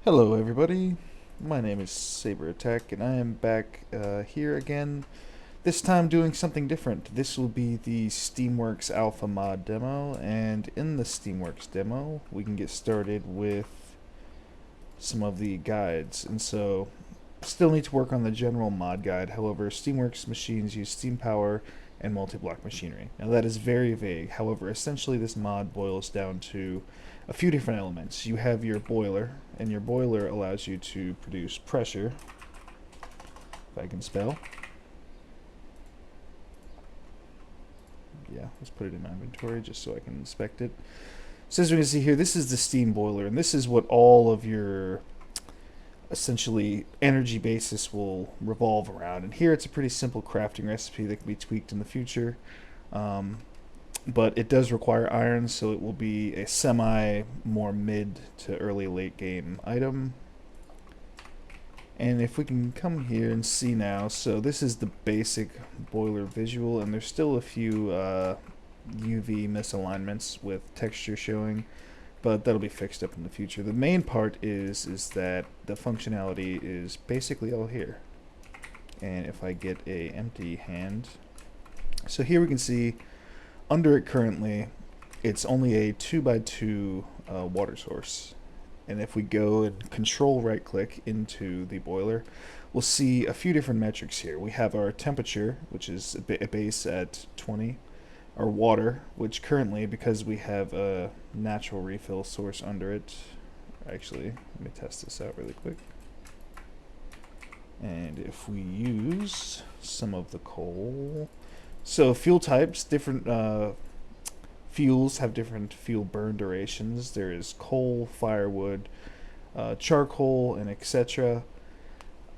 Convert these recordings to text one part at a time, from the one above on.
Hello everybody, my name is Saber Attack and I am back here again, this time doing something different. This will be the SteamWorks Alpha mod demo, and in the SteamWorks demo we can get started with some of the guides. And so still need to work on the general mod guide. However, SteamWorks machines use steam power and multi-block machinery. Now that is very vague. However, essentially this mod boils down to a few different elements. You have your boiler, and your boiler allows you to produce pressure, if I can spell. Yeah, let's put it in my inventory just so I can inspect it. So as we can see here, this is the steam boiler, and this is what all of your essentially energy basis will revolve around. And here it's a pretty simple crafting recipe that can be tweaked in the future. But it does require iron, so it will be a semi more mid to early late game item. And if we can come here and see now, so this is the basic boiler visual, and there's still a few UV misalignments with texture showing, but that'll be fixed up in the future. The main part is that the functionality is basically all here. And if I get a empty hand, so here we can see under it currently, it's only a 2x2 water source. And if we go and control right click into the boiler, we'll see a few different metrics here. We have our temperature, which is a base at 20. Our water, which currently, because we have a natural refill source under it, actually, let me test this out really quick. And if we use some of the coal, so fuel types, different fuels have different fuel burn durations. There is coal, firewood, charcoal, and etc.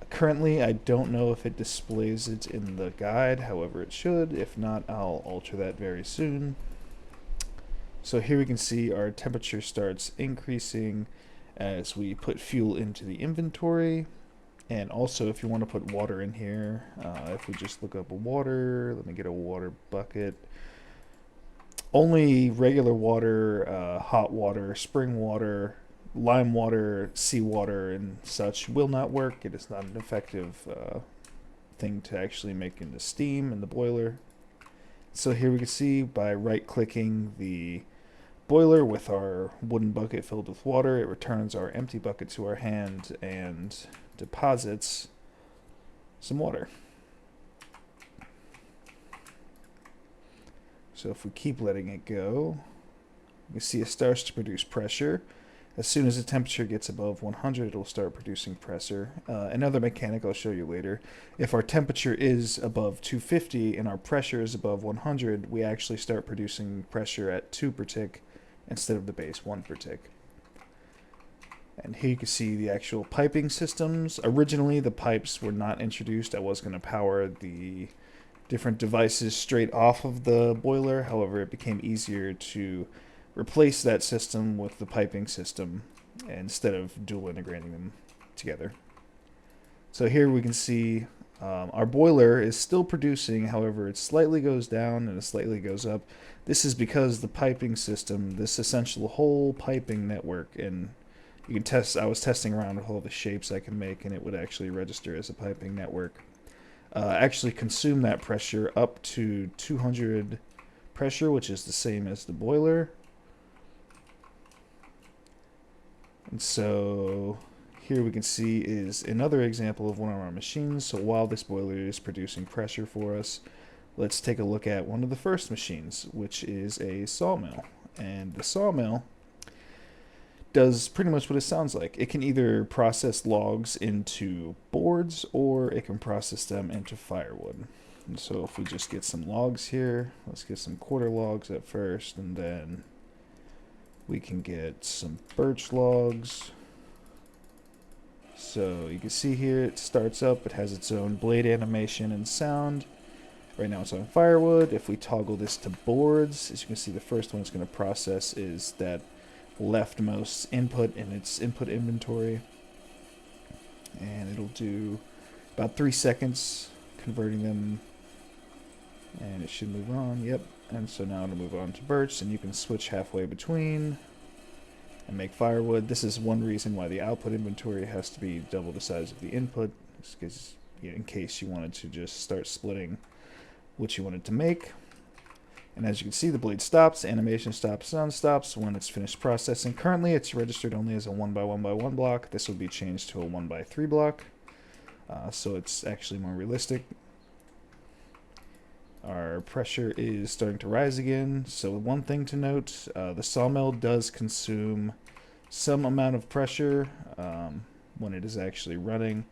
Currently, I don't know if it displays it in the guide, however it should. If not, I'll alter that very soon. So here we can see our temperature starts increasing as we put fuel into the inventory. And also, if you want to put water in here, if we just look up water, let me get a water bucket. Only regular water, hot water, spring water, lime water, seawater, and such will not work. It is not an effective thing to actually make into steam in the boiler. So here we can see by right-clicking the boiler with our wooden bucket filled with water, it returns our empty bucket to our hand and deposits some water. So if we keep letting it go, we see it starts to produce pressure. As soon as the temperature gets above 100, it'll start producing pressure. Another mechanic I'll show you later. If our temperature is above 250 and our pressure is above 100, we actually start producing pressure at 2 per tick instead of the base 1 per tick. And here you can see the actual piping systems. Originally, the pipes were not introduced. I was going to power the different devices straight off of the boiler. However, it became easier to replace that system with the piping system instead of dual integrating them together. So here we can see our boiler is still producing. However, it slightly goes down and it slightly goes up. This is because the piping system, this essential whole piping network, and you can test, I was testing around with all the shapes I can make, and it would actually register as a piping network. Actually consume that pressure up to 200 pressure, which is the same as the boiler. And so here we can see is another example of one of our machines. So while this boiler is producing pressure for us, let's take a look at one of the first machines, which is a sawmill. And the sawmill does pretty much what it sounds like. It can either process logs into boards or it can process them into firewood. And so if we just get some logs here, let's get some quarter logs at first, and then we can get some birch logs. So you can see here it starts up, it has its own blade animation and sound. Right now it's on firewood. If we toggle this to boards, as you can see, the first one it's going to process is that leftmost input in its input inventory, and it'll do about 3 seconds converting them, and it should move on. Yep. And so now it'll move on to birch, and you can switch halfway between. and make firewood. This is one reason why the output inventory has to be double the size of the input, because in case you wanted to just start splitting what you wanted to make. And as you can see, the blade stops, animation stops, sound stops when it's finished processing. Currently, it's registered only as a 1x1x1 block. This will be changed to a 1x3 block, so it's actually more realistic. Our pressure is starting to rise again. So one thing to note, the sawmill does consume some amount of pressure when it is actually running.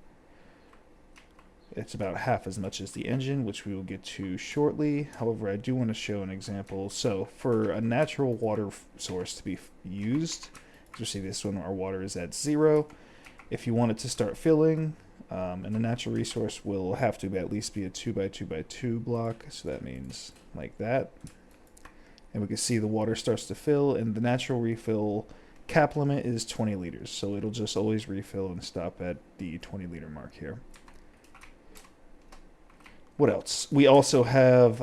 It's about half as much as the engine, which we will get to shortly. However, I do want to show an example. So for a natural water source to be used, as you see this one, our water is at 0. If you want it to start filling, and the natural resource will have to at least be a 2x2x2 block. So that means like that. And we can see the water starts to fill, and the natural refill cap limit is 20 liters. So it'll just always refill and stop at the 20-liter mark here. What else? We also have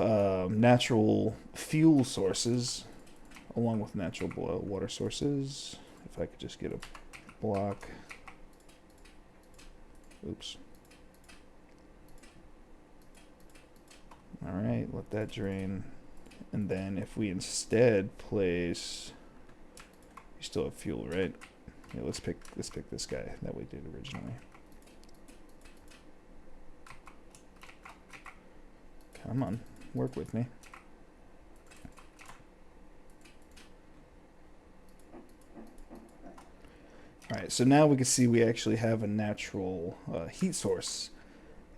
natural fuel sources along with natural water sources. If I could just get a block. Oops. Alright, let that drain. And then if we instead place... You still have fuel, right? Yeah, let's pick this guy that we did originally. Come on, work with me. Alright, so now we can see we actually have a natural heat source,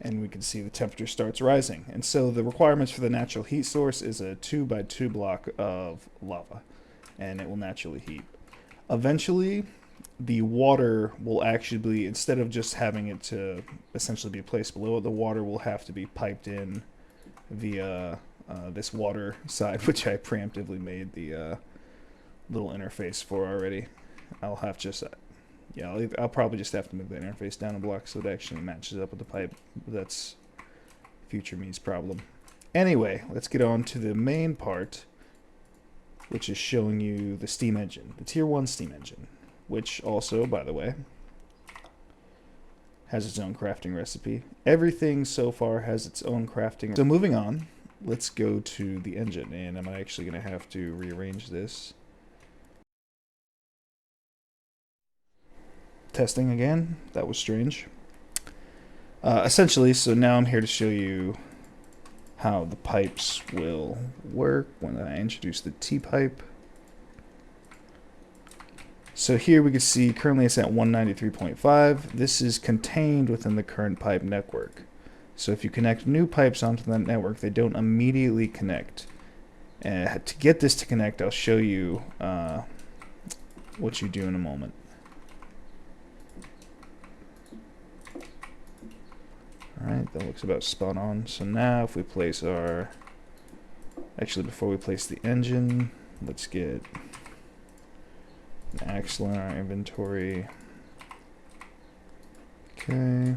and we can see the temperature starts rising. And so the requirements for the natural heat source is a 2x2 block of lava, and it will naturally heat. Eventually, the water will actually be, instead of just having it to essentially be placed below it, the water will have to be piped in via this water side, which I preemptively made the little interface for already. I'll have just, yeah, I'll probably just have to move the interface down a block so it actually matches up with the pipe. That's future me's problem. Anyway, let's get on to the main part, which is showing you the steam engine, the tier 1 steam engine, which also, by the way, has its own crafting recipe. Everything so far has its own crafting. So moving on, let's go to the engine, and I'm actually going to have to rearrange this. Testing again. That was strange. Essentially, so now I'm here to show you how the pipes will work when I introduce the T-pipe. So here we can see currently it's at 193.5. This is contained within the current pipe network. So if you connect new pipes onto that network, they don't immediately connect. And to get this to connect, I'll show you what you do in a moment. Alright, that looks about spot on. So now if we place our... Actually, before we place the engine, let's get an axle in our inventory. Okay.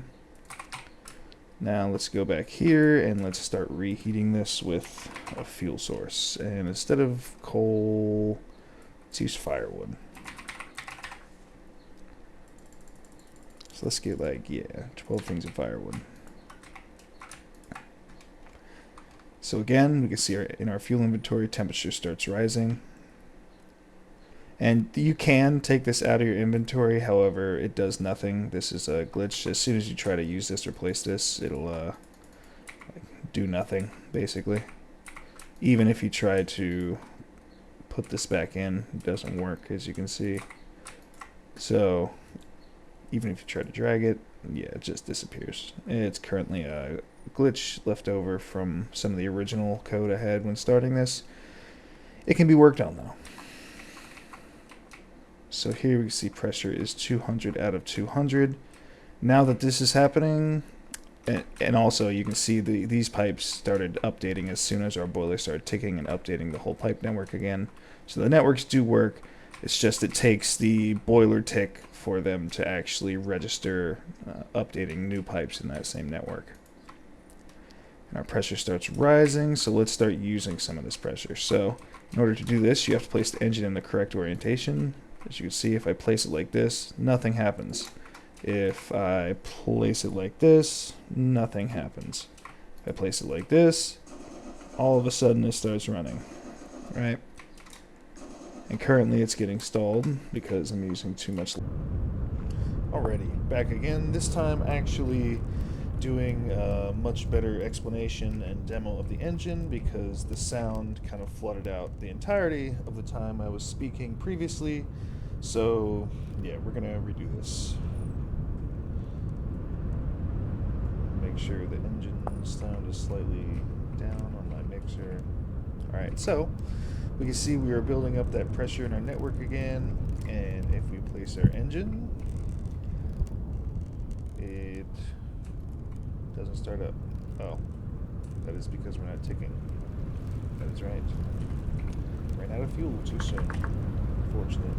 Now let's go back here and let's start reheating this with a fuel source. And instead of coal, let's use firewood. So let's get like, yeah, 12 things of firewood. So again, we can see in our fuel inventory, temperature starts rising. And you can take this out of your inventory, however, it does nothing. This is a glitch. As soon as you try to use this or place this, it'll do nothing, basically. Even if you try to put this back in, it doesn't work, as you can see. So, even if you try to drag it, yeah, it just disappears. It's currently a glitch left over from some of the original code I had when starting this. It can be worked on, though. So here we can see pressure is 200 out of 200. Now that this is happening, and also you can see these pipes started updating as soon as our boiler started ticking and updating the whole pipe network again. So the networks do work. It's just it takes the boiler tick for them to actually register updating new pipes in that same network. And our pressure starts rising, so let's start using some of this pressure. So in order to do this, you have to place the engine in the correct orientation. As you can see, if I place it like this, nothing happens. If I place it like this, nothing happens. If I place it like this, all of a sudden it starts running, right? And currently it's getting stalled because I'm using too much. Alrighty, back again. This time actually doing a much better explanation and demo of the engine because the sound kind of flooded out the entirety of the time I was speaking previously. So yeah, we're gonna redo this. Make sure the engine sound is slightly down on my mixer. Alright, so we can see we are building up that pressure in our network again, and if we place our engine, it doesn't start up. Oh, that is because we're not ticking. That is right. Ran out of fuel too soon, unfortunately.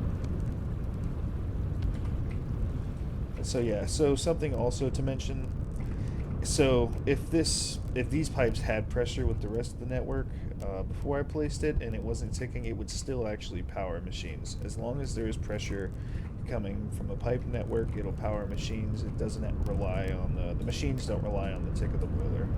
So yeah, so something also to mention. So if these pipes had pressure with the rest of the network before I placed it and it wasn't ticking, it would still actually power machines. As long as there is pressure coming from a pipe network, it'll power machines. It doesn't rely on the machines don't rely on the tick of the boiler.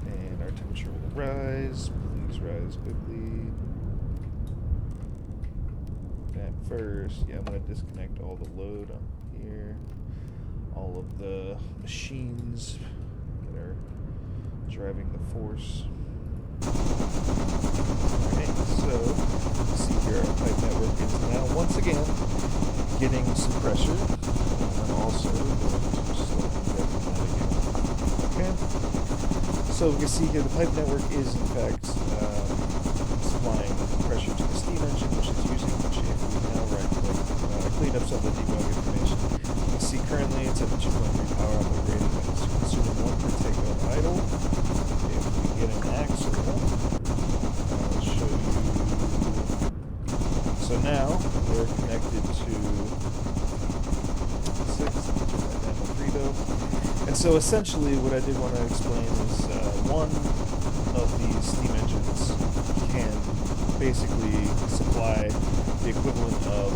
And our temperature will rise. Please rise quickly. At first, yeah, I'm going to disconnect all the load on here, all of the machines that are driving the force. Alright, so see here our pipe network is now once again getting some pressure. I'm also going to slowly deafen that again. Okay, so we can see here the pipe network is in fact supplying pressure to the steam engine, which it's using, which if we now right-click, clean up some of the debug information, you can see currently it's at 2.3 power output rating and it's consuming 1 per tick of idle. If we get an axle, I'll show you. So now we're connected to 6, turn that down to 3 though. And so essentially what I did want to explain is one of these steam engines can basically supply the equivalent of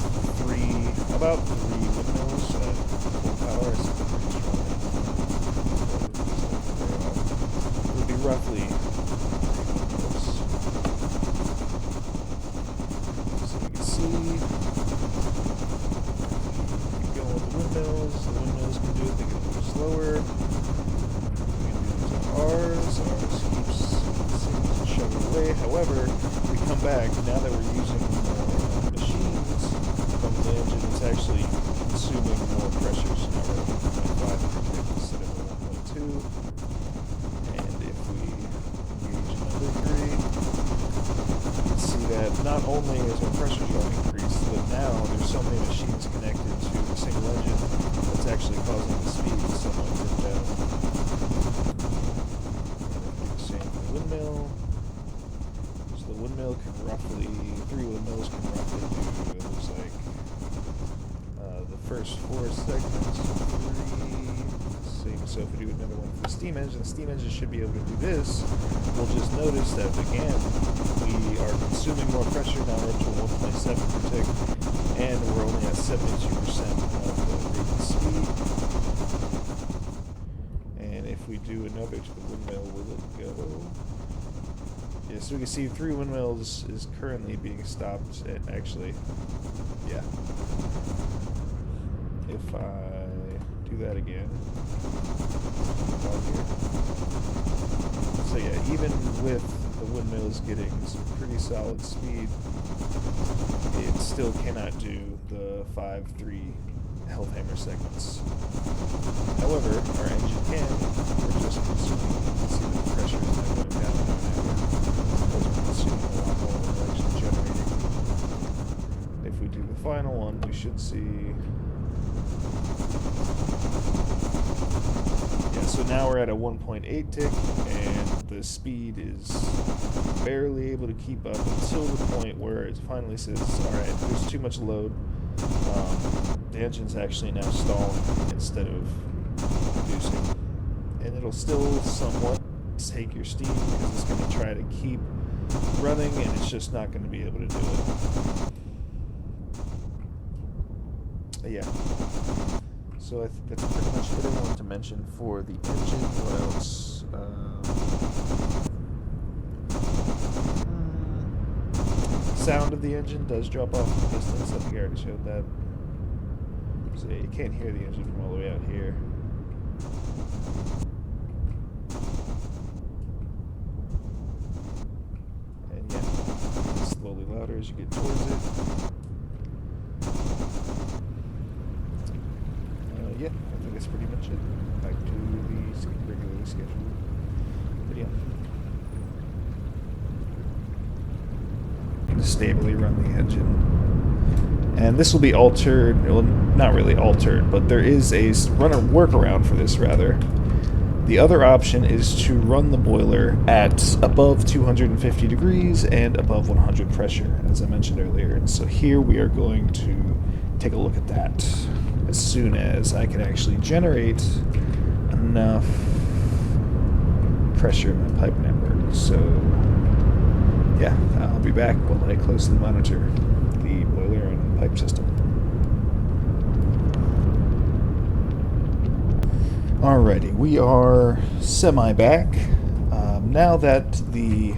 about three windmills at full power. It would be roughly 3 windmills. So we can see, keep going with the windmills. The windmills can do it, they get a little slower. We can do these on ours. Ours keeps chugging away. However, we come back, now that we're using more machines from the engine, it's actually consuming more pressure. So now we're at 1.5 per tick instead of 1.2. And if we engage another 3, you can see that not only is our pressure drop increased, but now there's so many machines connected to a single engine that's actually causing the speed to somewhat dip down. And if we do the same for the windmill, the windmill can roughly, 3 windmills can roughly do, it looks like, the first 4 segments, 3, so if we do another one for the steam engine should be able to do this. We'll just notice that, again, we are consuming more pressure, now we're up to 1.7 per tick, and we're only at 72% of the rated speed. And if we do another to the windmill, will it go? Yeah, so we can see 3 windmills is currently being stopped at, actually, yeah. If I do that again, so yeah, even with the windmills getting some pretty solid speed, it still cannot do the 5-3 health hammer segments. However, our engine can, we're just consuming, you can see that the pressure is now going down in our network. We're consuming a lot more than we're actually generating. If we do the final one, we should see. Yeah, so now we're at a 1.8 tick, and the speed is barely able to keep up until the point where it finally says, alright, there's too much load. The engine's actually now stalling instead of producing. And it'll still somewhat take your steam because it's going to try to keep running, and it's just not going to be able to do it. Yeah. So I think that's pretty much what I wanted to mention for the engine. What else? Sound of the engine does drop off in the distance. I think I already showed that. So you can't hear the engine from all the way out here. And yeah, it's slowly louder as you get towards it. Yeah, I think that's pretty much it. Back to the regularly scheduled video. To stably run the engine. And this will be altered, well, not really altered, but there is a workaround for this, rather. The other option is to run the boiler at above 250 degrees and above 100 pressure, as I mentioned earlier. And so here we are going to take a look at that as soon as I can actually generate enough pressure in my pipe network. So yeah, I'll be back while I closely monitor the boiler and pipe system. Alrighty, we are semi-back. Now that the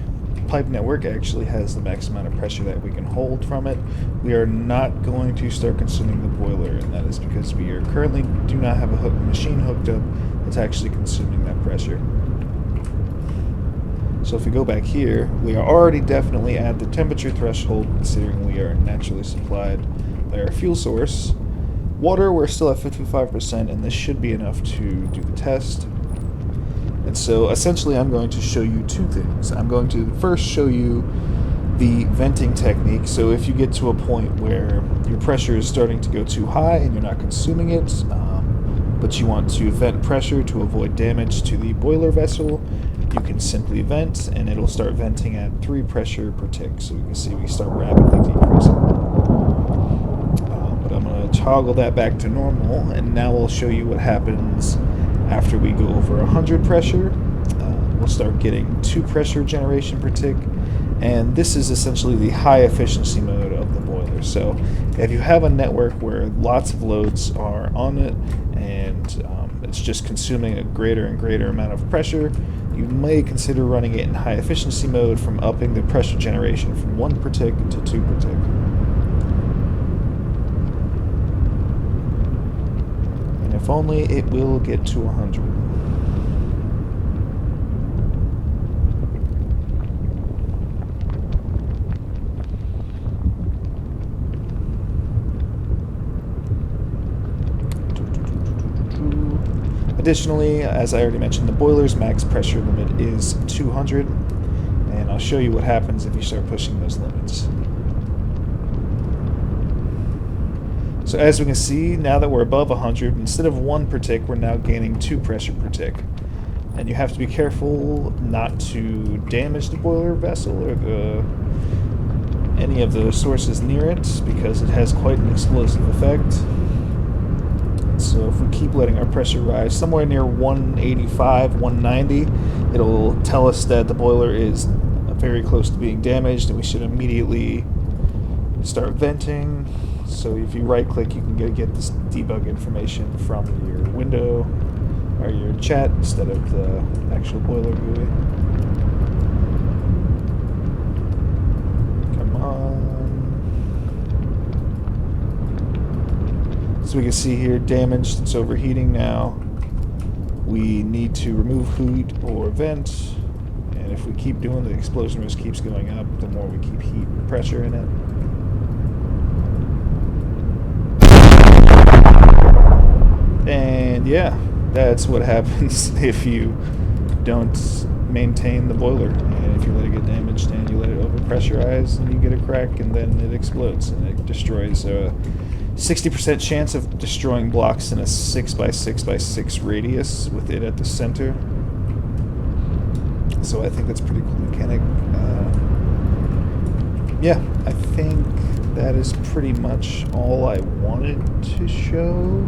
pipe network actually has the max amount of pressure that we can hold from it, we are not going to start consuming the boiler, and that is because we are currently do not have a machine hooked up that's actually consuming that pressure. So if we go back here, we are already definitely at the temperature threshold, considering we are naturally supplied by our fuel source. Water, we're still at 55%, and this should be enough to do the test. And so essentially I'm going to show you two things. I'm going to first show you the venting technique. So if you get to a point where your pressure is starting to go too high and you're not consuming it, but you want to vent pressure to avoid damage to the boiler vessel, you can simply vent, and it'll start venting at 3 pressure per tick. So you can see we start rapidly decreasing. But I'm going to toggle that back to normal, and now we'll show you what happens after we go over 100 pressure. We'll start getting 2 pressure generation per tick, and this is essentially the high efficiency mode of the boiler. So if you have a network where lots of loads are on it, and it's just consuming a greater and greater amount of pressure, you may consider running it in high efficiency mode, from upping the pressure generation from 1 per tick to 2 per tick. And if only it will get to 100. Additionally, as I already mentioned, the boiler's max pressure limit is 200, and I'll show you what happens if you start pushing those limits. So as we can see, now that we're above 100, instead of 1 per tick, we're now gaining 2 pressure per tick. And you have to be careful not to damage the boiler vessel or any of the sources near it, because it has quite an explosive effect. So if we keep letting our pressure rise somewhere near 185, 190, it'll tell us that the boiler is very close to being damaged, and we should immediately start venting. So if you right click, you can get this debug information from your window or your chat instead of the actual boiler GUI. Come on. So we can see here, damaged, it's overheating now. We need to remove heat or vent, and if we keep doing, the explosion risk keeps going up the more we keep heat and pressure in it. And yeah, that's what happens if you don't maintain the boiler, and if you let it get damaged and you let it overpressurize, and you get a crack, and then it explodes and it destroys a 60% chance of destroying blocks in a 6x6x6 radius with it at the center. So I think that's a pretty cool mechanic. Yeah, I think that is pretty much all I wanted to show.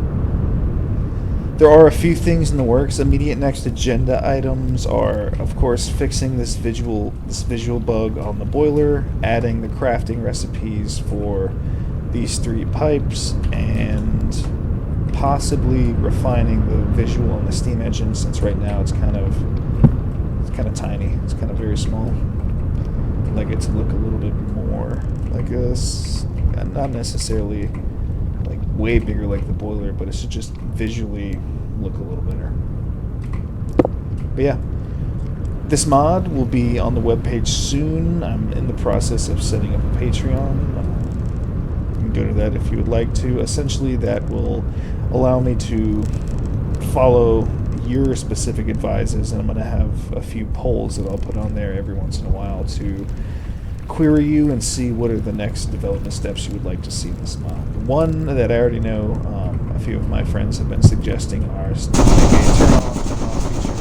There are a few things in the works. Immediate next agenda items are, of course, fixing this visual bug on the boiler, adding the crafting recipes for these 3 pipes, and possibly refining the visual on the steam engine, since right now it's kind of tiny. It's kind of very small. I'd like it to look a little bit more like not necessarily like way bigger like the boiler, but it should just visually look a little better. But yeah, this mod will be on the webpage soon. I'm in the process of setting up a Patreon. You can go to that if you would like to. Essentially, that will allow me to follow your specific advices, and I'm going to have a few polls that I'll put on there every once in a while to query you and see what are the next development steps you would like to see in this mod. The one that I already know a few of my friends have been suggesting are maybe a turn off feature,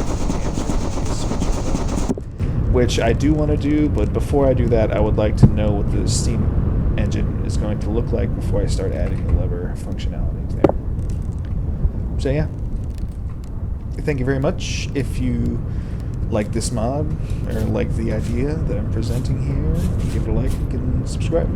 which I do want to do, but before I do that, I would like to know what the steam engine is going to look like before I start adding the lever functionality there. So yeah, thank you very much. If you like this mod or like the idea that I'm presenting here, give it a like and subscribe.